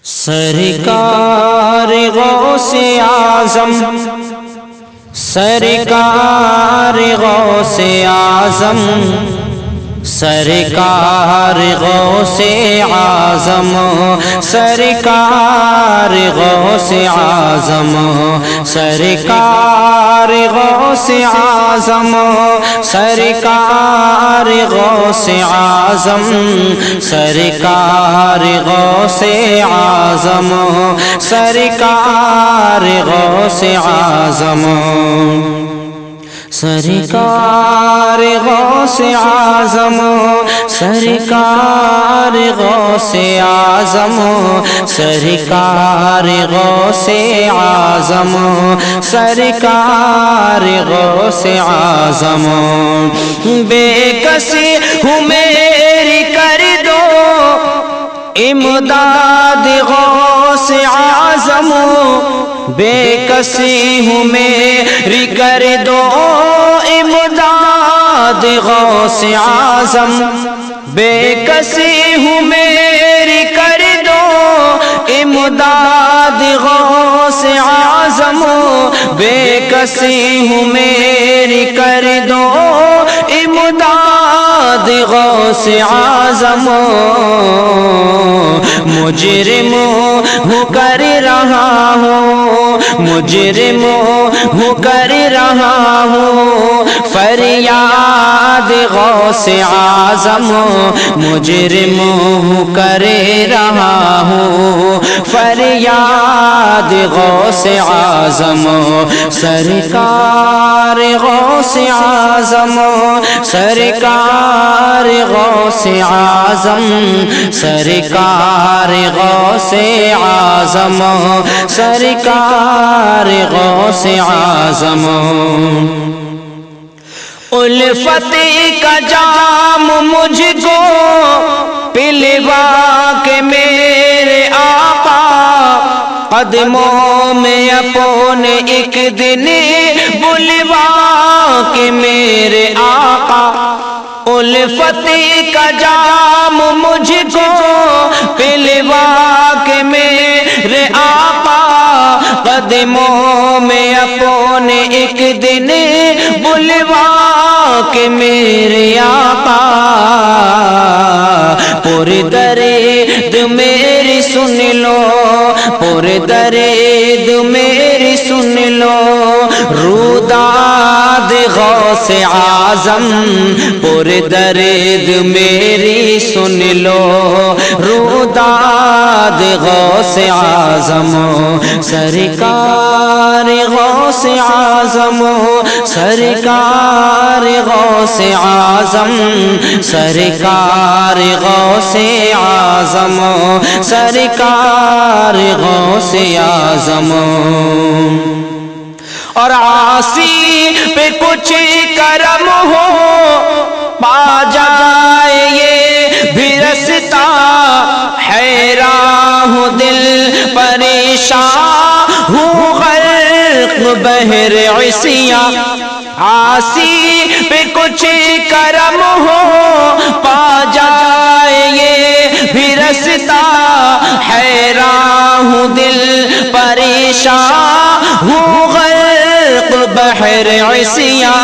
سرکار غوث اعظم، سرکار غوث اعظم، سرکار غوث اعظم، سرکار غوث اعظم، سرکار غوث اعظم، سرکار غوث اعظم، سرکار غوث اعظم، سرکار غوث اعظم، سرکار غوث اعظم، سرکار غوث اعظم، سرکار غوث اعظم، سرکار غوث اعظم، بے کسی ہوں میری کر دو امداد غوث اعظم، بے کسی ہوں میری کر دو امداد غوث اعظم، بے کسی ہوں میری کر دو امداد غوث اعظم، بے کسی ہوں میری کر دو امداد غوث اعظم، مجرم ہوں کر رہا ہوں، مجرم ہوں کر رہا ہوں فریاد غوث اعظم، مجرم ہوں کر رہا ہوں فریاد غوث اعظم، سرکار غوث اعظم، سرکار غوث اعظم، سرکار غوث اعظم، سرکار غوث اعظم، الفت کا جام مجھ کو پلوا کے میرے آقا قدموں میں اپنے ایک دن بلوا کے میرے آقا، الفت کا جام مجھ کو پلوا کے میرے آقا قدموں میں اپنے ایک دن بلوا کہ میرے آقا، پر درد میری سن لو، پر درد میری سن لو روداد غوث اعظم، پر درد میری سن لو روداد غوث اعظم، سرکار غوث اعظم، سرکار غوث اعظم، سرکار غوث اعظم، سرکار غوث اعظم، اور عاصی پہ کچھ کرم ہو پا جائے یہ بھی رستا، حیران ہوں دل پریشان ہوں غرق بحر عصیاں، عاصی پہ کچھ کرم ہو پا جائے یہ بھی رستا، حیران ہوں دل پریشان ہوں غرق بحر عصیاں،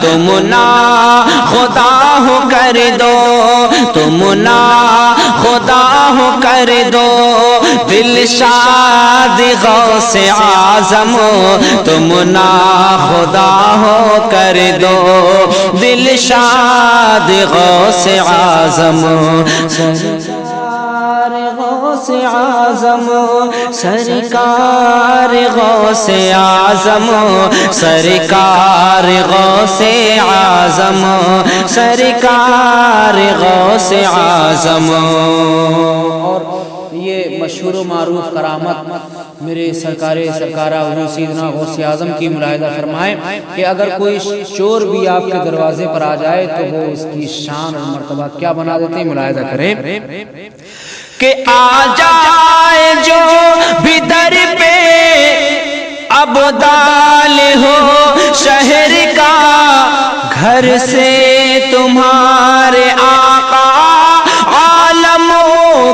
تم نا خدا ہو کر دو، تم نا خدا ہو کر دو دلشاد غوث اعظم، تم نا خدا ہو کر دو دلشاد غوث اعظم، سرکار غوث اعظم، سرکار غوث اعظم، سرکار غوث اعظم، سرکار غوث اعظم، اور یہ مشہور و معروف کرامت میرے سرکارہ حضور سیدنا غوث اعظم کی ملاحظہ فرمائیں کہ اگر کوئی چور بھی آپ کے دروازے پر آ جائے تو وہ اس کی شان اور مرتبہ کیا بنا دیتے ہیں، ملاحظہ کریں کہ آ جائے جو بھی در پہ ابدال ہو شہر کا، گھر سے تمہارے آقا عالموں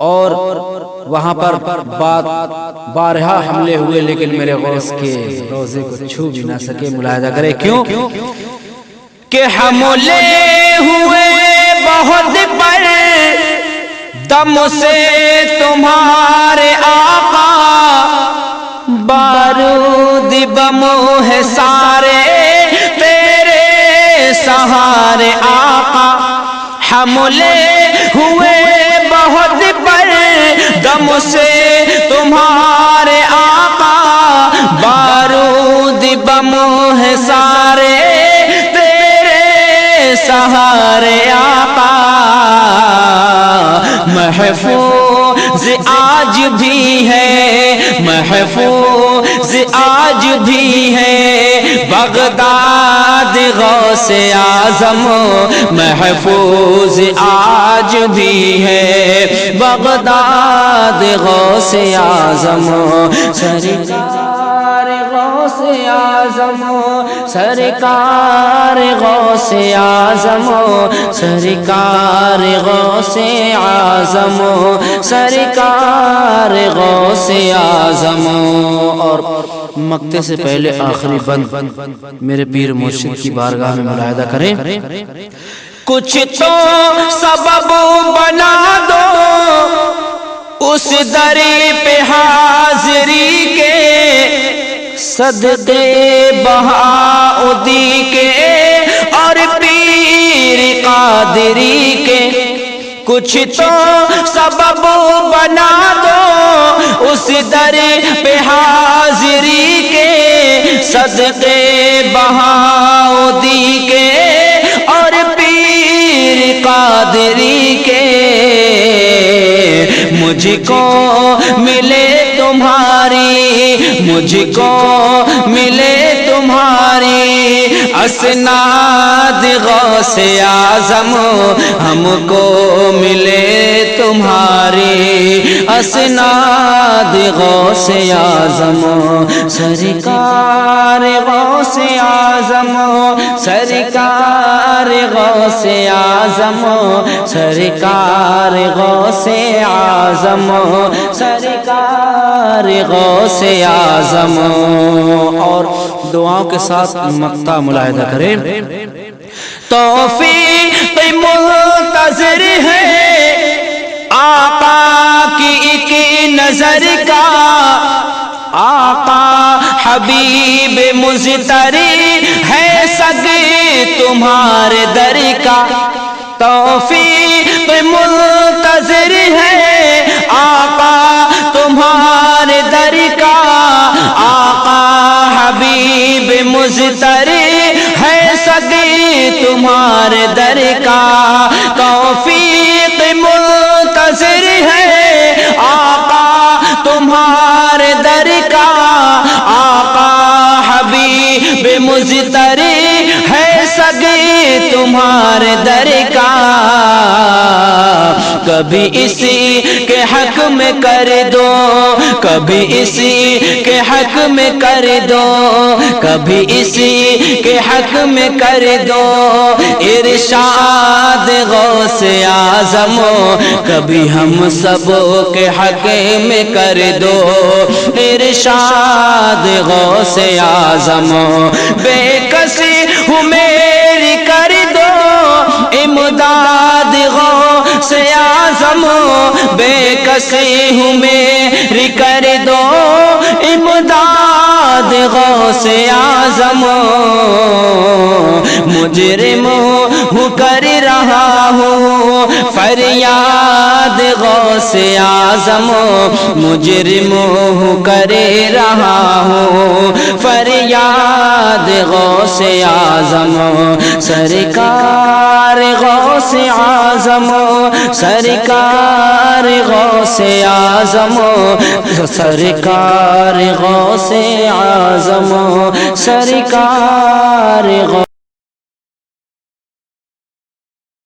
اور وہاں پر بارہا حملے ہوئے لیکن میرے غوث کے روزے کو چھو بھی نہ سکے. ملاحظہ کرے کیوں کہ حملے ہوئے بہت پر دم سے تمہارے آقا، بارود بم ہے سارے تیرے سہارے آقا. حملے ہوئے بہت پر دم سے تمہارے آقا، بارود بم ہے سارے تیرے سہارے آقا. محفوظ آج بھی ہے، محفوظ آج بھی ہے بغداد غوث اعظم، محفوظ آج بھی ہے بغداد غوث اعظم. سرکار غوث اعظم، سرکار غوث اعظم، سرکار غوث اعظم، سرکار غوث اعظم. اور مقطع سے پہلے آخری بند میرے پیر مرشد کی بارگاہ میں ملاحظہ کریں. کچھ تو سبب بنا دو اس دری پہ حاضری کے، صدقے بہاؤدی کے اور پیر قادری کے. کچھ تو سبب بنا دو اس در پہ حاضری کے، صدقے بہاؤدی کے اور پیر قادری کے. مجھ کو ملے تمہاری، مجھ کو ملے تمہاری اسناد غوث اعظم، ہم کو ملے تمہاری اسناد غوث اعظم. سرکار غوث اعظم، سرکار غوث اعظم، سرکار غوث اعظم، سرکار غوث اعظم. اور دعاؤں کے ساتھ مقطع ملاحظہ کریں. توفیق منتظر ہے آقا کی ایک نظر کا، آقا حبیب مزتری ہے سگ تمہارے در کا. توفیق منتظر ہے آقا تمہارے در کا، آقا حبیب مزتری ہے سگ تمہارے در کا. توفیق منتظر ہے آقا تمہارے در کا، آقا حبیب مزتری ہے سگ تمہارے در کا. کبھی اسی کے حق میں کر دو، کبھی اسی کے حق میں کر دو، کبھی اسی کے حق میں کر دو ارشاد غوث اعظم، کبھی ہم سب کے حق میں کر دو ارشاد غوث اعظم. بے کسی ہوں میری کر دو امداد غوث اعظم، بے کسی ہوں میری کر دو امداد غوث اعظم. مجرم ہوں کر رہا ہوں فریاد غوث اعظم، مجرم ہوں کر رہا ہوں فریاد غوث اعظم. سرکار غوث اعظم، سرکار غوث اعظم، سرکار غوث اعظم، سرکار غوث